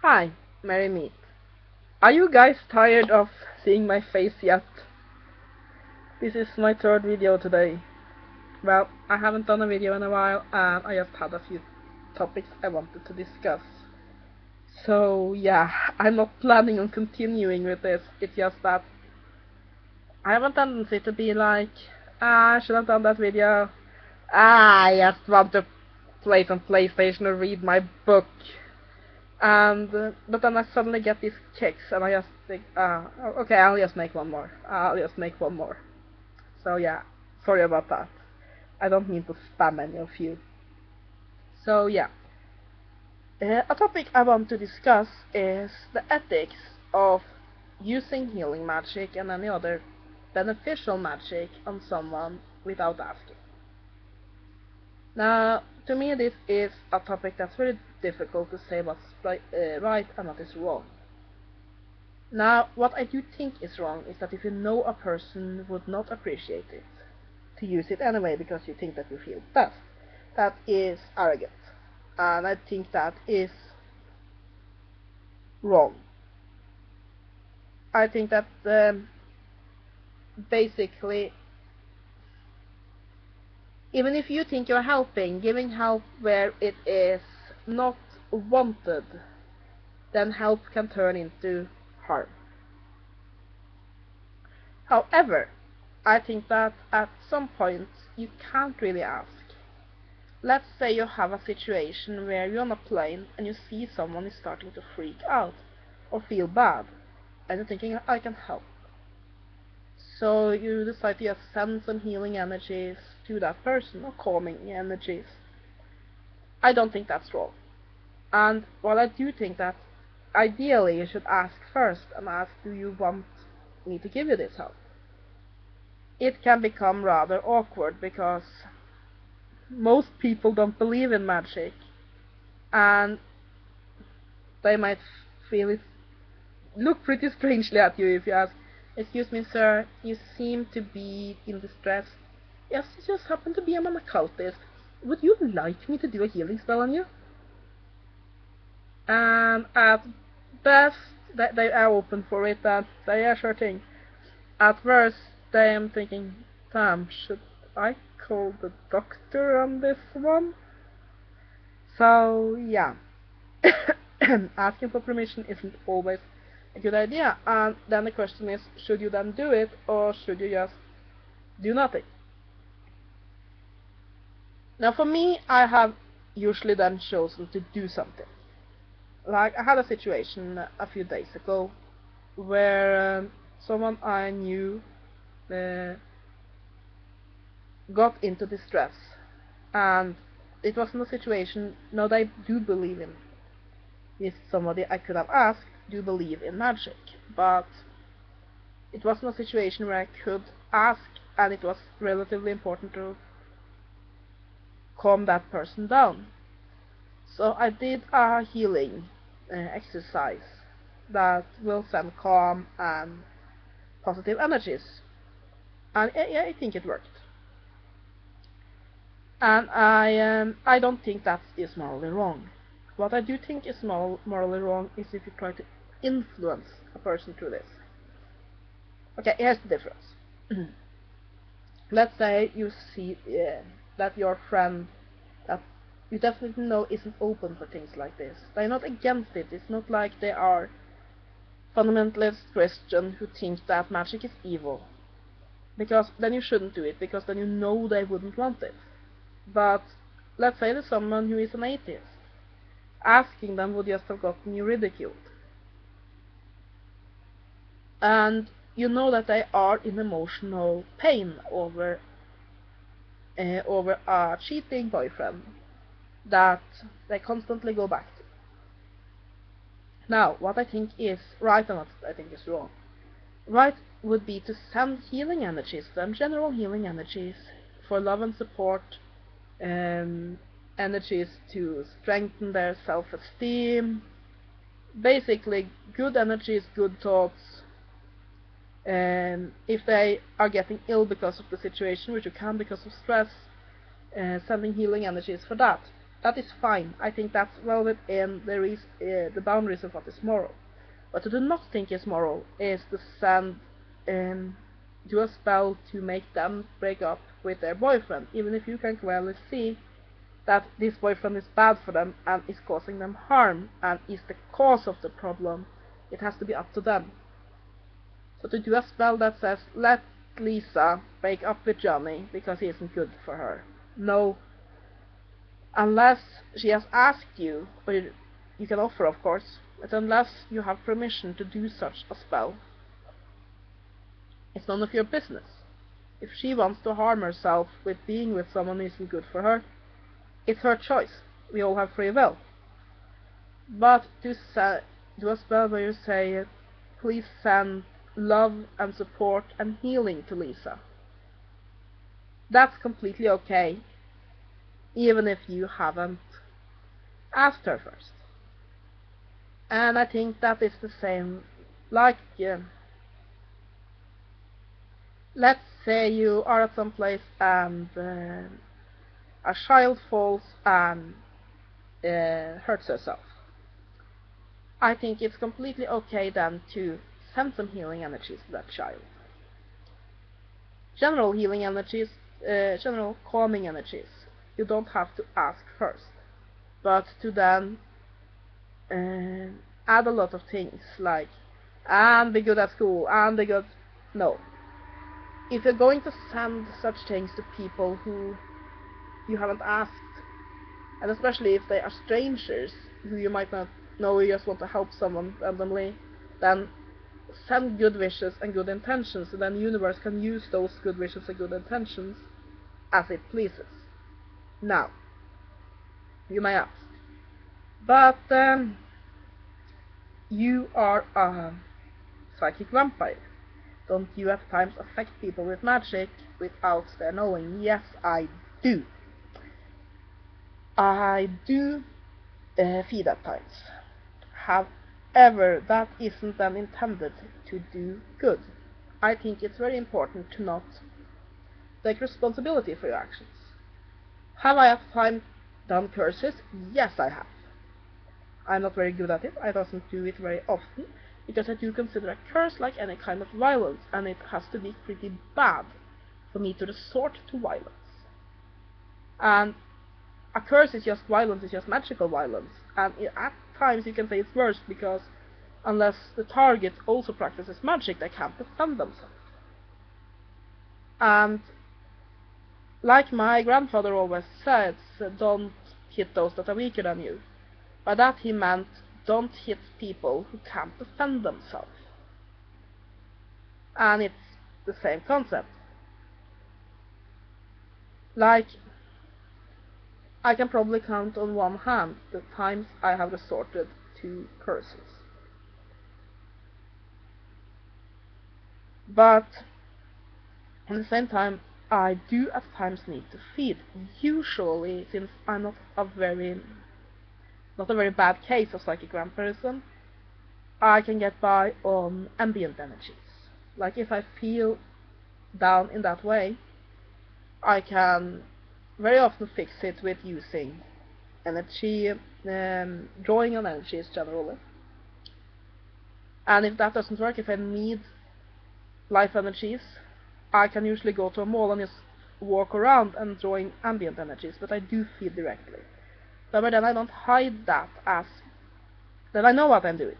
Hi, Merry Meet. Are you guys tired of seeing my face yet? This is my third video today. Well, I haven't done a video in a while and I just had a few topics I wanted to discuss. So yeah, I'm not planning on continuing with this. It's just that I have a tendency to be like, I should have done that video. I just want to play some PlayStation or read my book. But then I suddenly get these kicks, and I just think, okay, I'll just make one more. So yeah, sorry about that. I don't mean to spam any of you. So yeah, a topic I want to discuss is the ethics of using healing magic and any other beneficial magic on someone without asking. Now, to me this is a topic that's very difficult to say what's right and what is wrong. Now, what I do think is wrong is that if you know a person would not appreciate it, to use it anyway because you think that you feel best, that is arrogant. And I think that is wrong. I think that basically, even if you think you're helping, giving help where it is not wanted, then help can turn into harm. However, I think that at some point you can't really ask. Let's say you have a situation where you're on a plane and you see someone is starting to freak out or feel bad, and you're thinking, I can help. So you decide to just send some healing energies to that person, or calming energies. I don't think that's wrong. And while I do think that ideally you should ask first and ask, do you want me to give you this help? It can become rather awkward because most people don't believe in magic, and they might feel it look pretty strangely at you if you ask, excuse me sir, you seem to be in distress. Yes, it just happen to be I'm an occultist. Would you like me to do a healing spell on you? And at best, they are open for it, and they are sure thing. At worst, they am thinking, damn, should I call the doctor on this one? So yeah, asking for permission isn't always a good idea, and then the question is, should you then do it, or should you just do nothing? Now for me, I have usually then chosen to do something. Like, I had a situation a few days ago where someone I knew got into distress, and it wasn't a situation. Now they do believe in, if somebody I could have asked do believe in magic, but it wasn't a situation where I could ask, and it was relatively important to calm that person down. So I did a healing exercise that will send calm and positive energies, and yeah, I think it worked. And I don't think that is morally wrong. What I do think is morally wrong is if you try to influence a person through this. Okay, here's the difference. Let's say you see that your friend that you definitely know isn't open for things like this. They're not against it. It's not like they are fundamentalist Christian who think that magic is evil. Because then you shouldn't do it, because then you know they wouldn't want it. But let's say there's someone who is an atheist. Asking them would just have gotten you ridiculed. And you know that they are in emotional pain over a cheating boyfriend that they constantly go back to. Now, what I think is right and what I think is wrong. Right would be to send healing energies to them, general healing energies for love and support, energies to strengthen their self-esteem, basically good energies, good thoughts. If they are getting ill because of the situation, which you can because of stress, sending healing energies for that. That is fine. I think that's well within the boundaries of what is moral. What I do not think is moral is to send do a spell to make them break up with their boyfriend, even if you can clearly see that this boyfriend is bad for them and is causing them harm and is the cause of the problem. It has to be up to them. So to do a spell that says, let Lisa break up with Johnny because he isn't good for her. No. Unless she has asked you, or you can offer of course, but unless you have permission to do such a spell, it's none of your business. If she wants to harm herself with being with someone who isn't good for her, it's her choice. We all have free will. But to do a spell where you say, please send love and support and healing to Lisa, that's completely okay, even if you haven't asked her first. And I think that is the same, like, let's say you are at some place and a child falls and hurts herself. I think it's completely okay then to send some healing energies to that child. General healing energies, general calming energies, you don't have to ask first. But to then add a lot of things like, and be good at school, and be good... No. If you're going to send such things to people who you haven't asked, and especially if they are strangers who you might not know, you just want to help someone randomly, then send good wishes and good intentions, so then the universe can use those good wishes and good intentions as it pleases. Now, you may ask, but you are a psychic vampire. Don't you at times affect people with magic without their knowing? Yes, I do. I do feed at times. However, that isn't then intended to do good. I think it's very important to not take responsibility for your actions. Have I at times done curses? Yes, I have. I'm not very good at it. I doesn't do it very often, because I do consider a curse like any kind of violence, and it has to be pretty bad for me to resort to violence. And a curse is just violence, it's just magical violence, and at times you can say it's worse, because unless the target also practices magic, they can't defend themselves. And like my grandfather always said, don't hit those that are weaker than you. By that he meant, don't hit people who can't defend themselves. And it's the same concept. Like, I can probably count on one hand the times I have resorted to curses. But at the same time, I do at times need to feed. Usually, since I'm not a very bad case of psychic vampirism, I can get by on ambient energies. Like if I feel down in that way, I can very often fix it with using energy, drawing on energies generally. And if that doesn't work, if I need life energies, I can usually go to a mall and just walk around and drawing ambient energies, but I do feed directly. But then I don't hide that as that I know what I'm doing.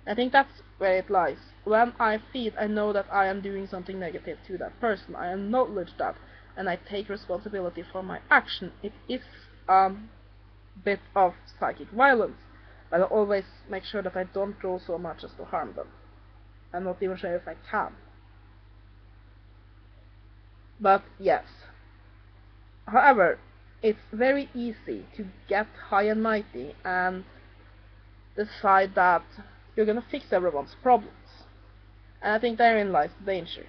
I think that's where it lies. When I feed, I know that I am doing something negative to that person. I acknowledge that, and I take responsibility for my action. It is a bit of psychic violence, but I always make sure that I don't draw so much as to harm them. I'm not even sure if I can. But yes. However, it's very easy to get high and mighty and decide that you're gonna fix everyone's problems. And I think therein lies the danger.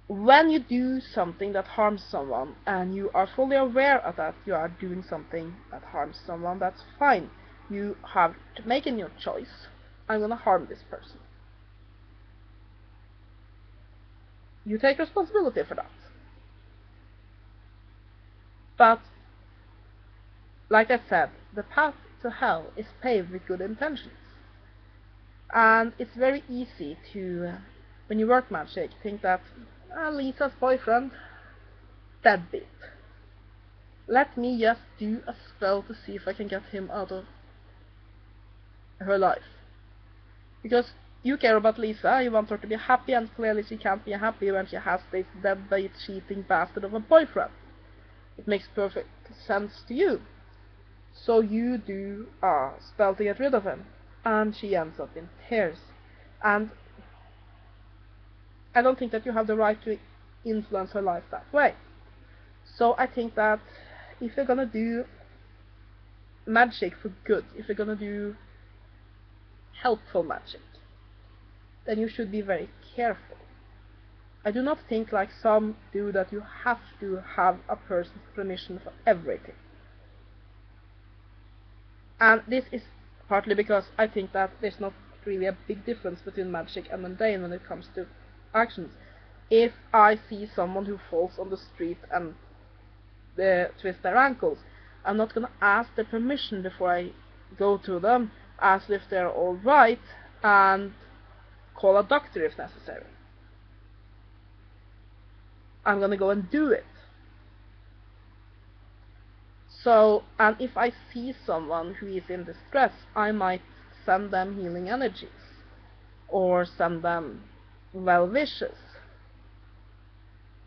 When you do something that harms someone, and you are fully aware of that you are doing something that harms someone, that's fine. You have to make a new choice. I'm gonna harm this person. You take responsibility for that. But like I said, the path to hell is paved with good intentions. And it's very easy to, when you work magic, think that Lisa's boyfriend, deadbeat. Let me just do a spell to see if I can get him out of her life. Because you care about Lisa, you want her to be happy, and clearly she can't be happy when she has this deadbeat, cheating bastard of a boyfriend. It makes perfect sense to you. So you do a spell to get rid of him, and she ends up in tears. And I don't think that you have the right to influence her life that way. So I think that if you're gonna do magic for good, if you're gonna do helpful magic, then you should be very careful. I do not think, like some do, that you have to have a person's permission for everything. And this is partly because I think that there's not really a big difference between magic and mundane when it comes to actions. If I see someone who falls on the street and twist their ankles, I'm not gonna ask their permission before I go to them, ask if they're alright, and call a doctor if necessary. I'm gonna go and do it. So, and if I see someone who is in distress, I might send them healing energies, or send them well wishes.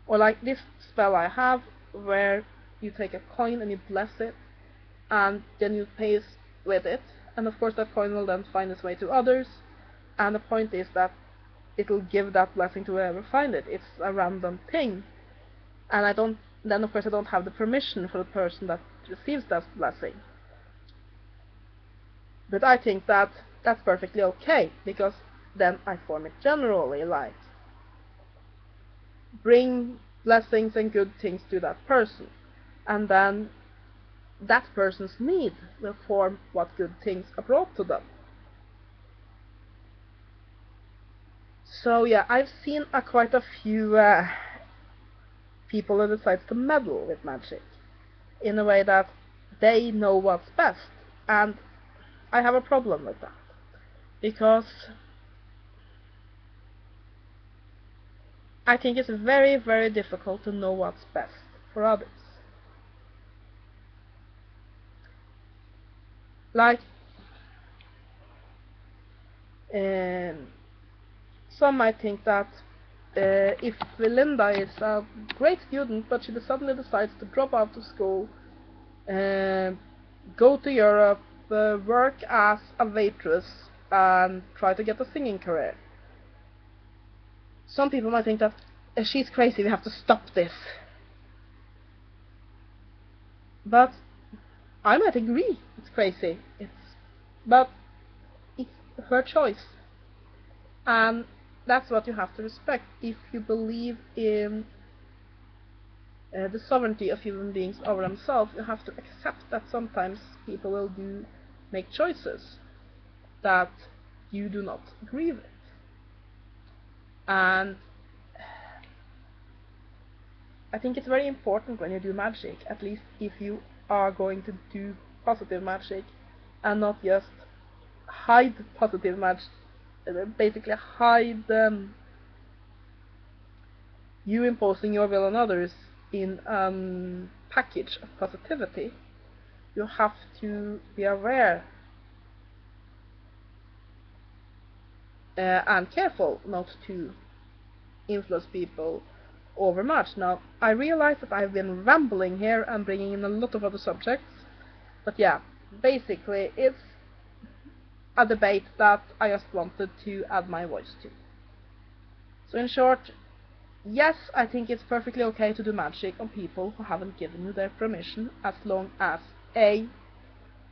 Or like this spell I have, where you take a coin and you bless it, and then you pay with it, and of course that coin will then find its way to others, and the point is that it'll give that blessing to whoever find it. It's a random thing, and then of course I don't have the permission for the person that receives that blessing. But I think that that's perfectly okay, because then I form it generally, like bring blessings and good things to that person, and then that person's need will form what good things are brought to them. So yeah, I've seen quite a few people who decide to meddle with magic in a way that they know what's best, and I have a problem with that, because I think it's very, very difficult to know what's best for others. Like, some might think that if Linda is a great student, but she suddenly decides to drop out of school, go to Europe, work as a waitress, and try to get a singing career. Some people might think that she's crazy, we have to stop this. But I might agree it's crazy, but it's her choice. And that's what you have to respect. If you believe in the sovereignty of human beings over themselves, you have to accept that sometimes people will make choices that you do not agree with. And I think it's very important when you do magic, at least if you are going to do positive magic, and not just hide positive magic, basically hide you imposing your will on others in a package of positivity. You have to be aware and careful not to influence people overmuch. Now, I realize that I've been rambling here and bringing in a lot of other subjects, but yeah, basically it's a debate that I just wanted to add my voice to. So in short, yes, I think it's perfectly okay to do magic on people who haven't given you their permission, as long as A,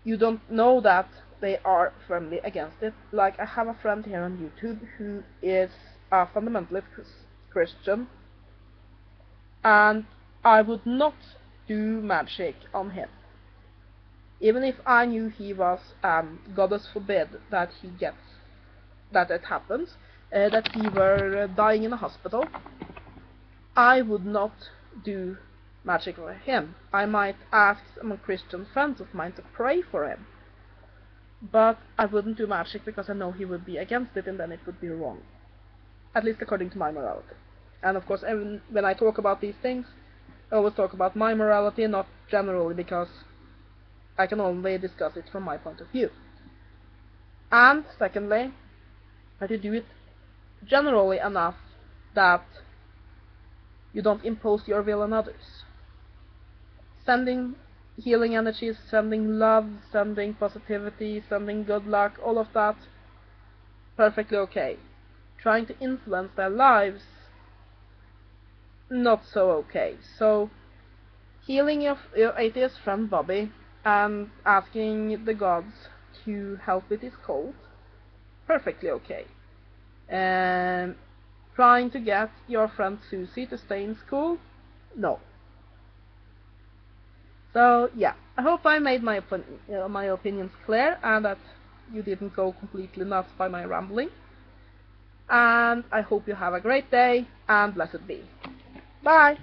you don't know that they are firmly against it. Like, I have a friend here on YouTube who is a fundamentalist Christian, and I would not do magic on him. Even if I knew he was, goddess forbid that it happens, that he were dying in a hospital, I would not do magic for him. I might ask some Christian friends of mine to pray for him, but I wouldn't do magic because I know he would be against it, and then it would be wrong. At least according to my morality. And of course, when I talk about these things, I always talk about my morality, not generally, because I can only discuss it from my point of view. And secondly, that you do it generally enough that you don't impose your will on others. Sending healing energies, sending love, sending positivity, sending good luck, all of that, perfectly okay. Trying to influence their lives, not so okay. So, healing your atheist friend Bobby and asking the gods to help with his cold, perfectly okay. Trying to get your friend Susie to stay in school, no. So yeah, I hope I made my opinions clear and that you didn't go completely nuts by my rambling. And I hope you have a great day, and blessed be. Bye!